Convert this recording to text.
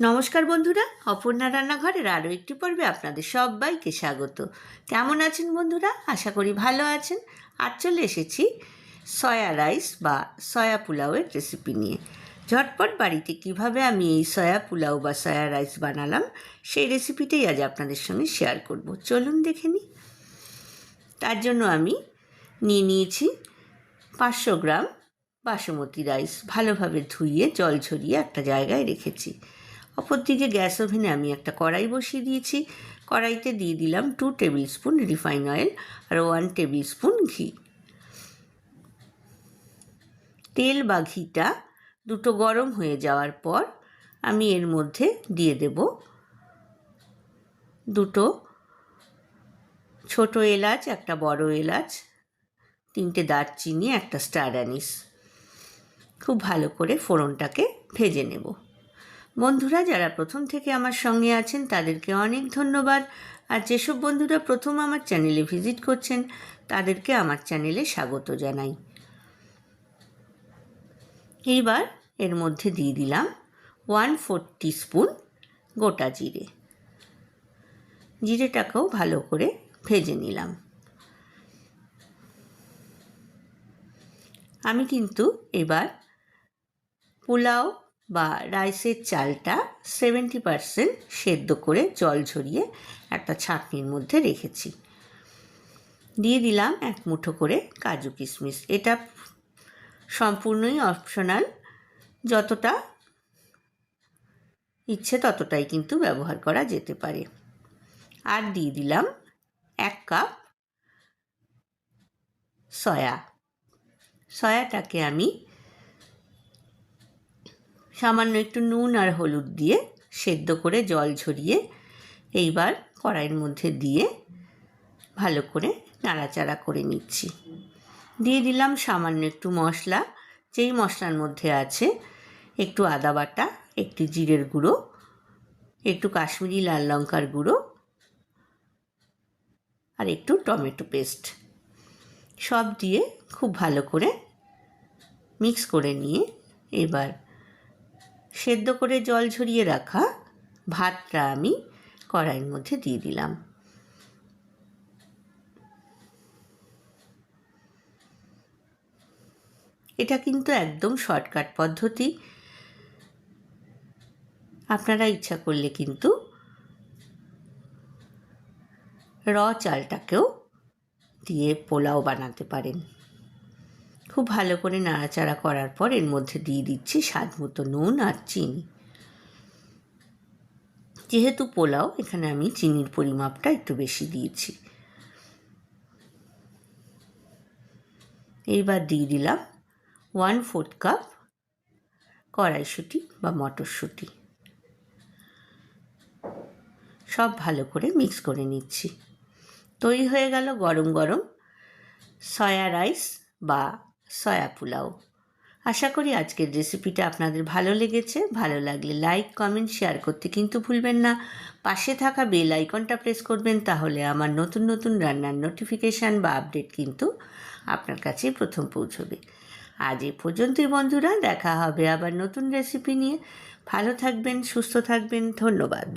নমস্কার বন্ধুরা, অপর্ণা রান্নাঘরের আরও একটি পর্বে আপনাদের সবাইকে স্বাগত। কেমন আছেন বন্ধুরা? আশা করি ভালো আছেন। আর চলে এসেছি সয়া রাইস বা সয়া পোলাওয়ের রেসিপি নিয়ে। ঝটপট বাড়িতে কিভাবে আমি এই সয়া পোলাও বা সয়া রাইস বানালাম সেই রেসিপিটাই আজ আপনাদের সঙ্গে শেয়ার করব। চলুন দেখে নিই। তার জন্য আমি নিয়েছি 500 গ্রাম বাসমতি রাইস। ভালোভাবে ধুয়ে জল ঝরিয়ে একটা জায়গায় রেখেছি। অপরদিকে গ্যাস ওভেনে আমি একটা কড়াই বসিয়ে দিয়েছি। কড়াইতে দিয়ে দিলাম 2 টেবিল স্পুন রিফাইন অয়েল আর 1 টেবিল স্পুন ঘি। তেল বা ঘিটা দুটো গরম হয়ে যাওয়ার পর আমি এর মধ্যে দিয়ে দেব দুটো ছোট এলাচ, একটা বড় এলাচ, 3টে দারচিনি, একটা স্টার অ্যানিস। খুব ভালো করে ফোড়নটাকে ভেজে নেব। বন্ধুরা যারা প্রথম থেকে আমার সঙ্গে আছেন তাদেরকে অনেক ধন্যবাদ। আর যেসব বন্ধুরা প্রথম আমার চ্যানেলে ভিজিট করছেন তাদেরকে আমার চ্যানেলে স্বাগত জানাই। এইবার এর মধ্যে দিয়ে দিলাম 1/4 টিস্পুন গোটা জিরে। জিরেটাকেও ভালো করে ভেজে নিলাম। আমি কিন্তু এবার পোলাও বা রাইসের চালটা 70% সেদ্ধ করে জল ঝরিয়ে একটা ছাঁকনির মধ্যে রেখেছি। দিয়ে দিলাম 1 মুঠো করে কাজু কিশমিশ। এটা সম্পূর্ণই অপশনাল, যতটা ইচ্ছে ততটাই কিন্তু ব্যবহার করা যেতে পারে। আর দিয়ে দিলাম 1 কাপ সয়াটাকে আমি সামান্য একটু নুন আর হলুদ দিয়ে সেদ্ধ করে জল ঝরিয়ে এইবার কড়াইয়ের মধ্যে দিয়ে ভালো করে নাড়াচাড়া করে নিচ্ছি। দিয়ে দিলাম সামান্য একটু মশলা, যেই মশলার মধ্যে আছে একটু আদা বাটা, একটু জিরের গুঁড়ো, একটু কাশ্মীরি লাল লঙ্কার গুঁড়ো আর একটু টমেটো পেস্ট। সব দিয়ে খুব ভালো করে মিক্স করে নিয়ে এবার সেদ্ধ করে জল ঝরিয়ে রাখা ভাতটা আমি কড়াইয়ের মধ্যে দিয়ে দিলাম। এটা কিন্তু একদম শর্টকাট পদ্ধতি। আপনারা ইচ্ছা করলে কিন্তু চালটাকেও দিয়ে পোলাও বানাতে পারেন। খুব ভালো করে নাড়াচাড়া করার পর এর মধ্যে দিয়ে দিচ্ছি স্বাদ মতো নুন আর চিনি। যেহেতু পোলাও, এখানে আমি চিনির পরিমাপটা একটু বেশি দিয়েছি। এইবার দিয়ে দিলাম 1/4 কাপ কড়াইশুঁটি বা মটরশুঁটি। সব ভালো করে মিক্স করে নিচ্ছি। তৈরি হয়ে গেল গরম গরম সয়া রাইস বা সয়া পোলাও। আশা করি আজকের রেসিপিটা আপনাদের ভালো লেগেছে। ভালো লাগলে লাইক, কমেন্ট, শেয়ার করতে কিন্তু ভুলবেন না। পাশে থাকা বেল আইকনটা প্রেস করবেন, তাহলে আমার নতুন নতুন রান্নার নোটিফিকেশান বা আপডেট কিন্তু আপনার কাছে প্রথম পৌঁছবে। আজ এ পর্যন্তই বন্ধুরা, দেখা হবে আবার নতুন রেসিপি নিয়ে। ভালো থাকবেন, সুস্থ থাকবেন। ধন্যবাদ।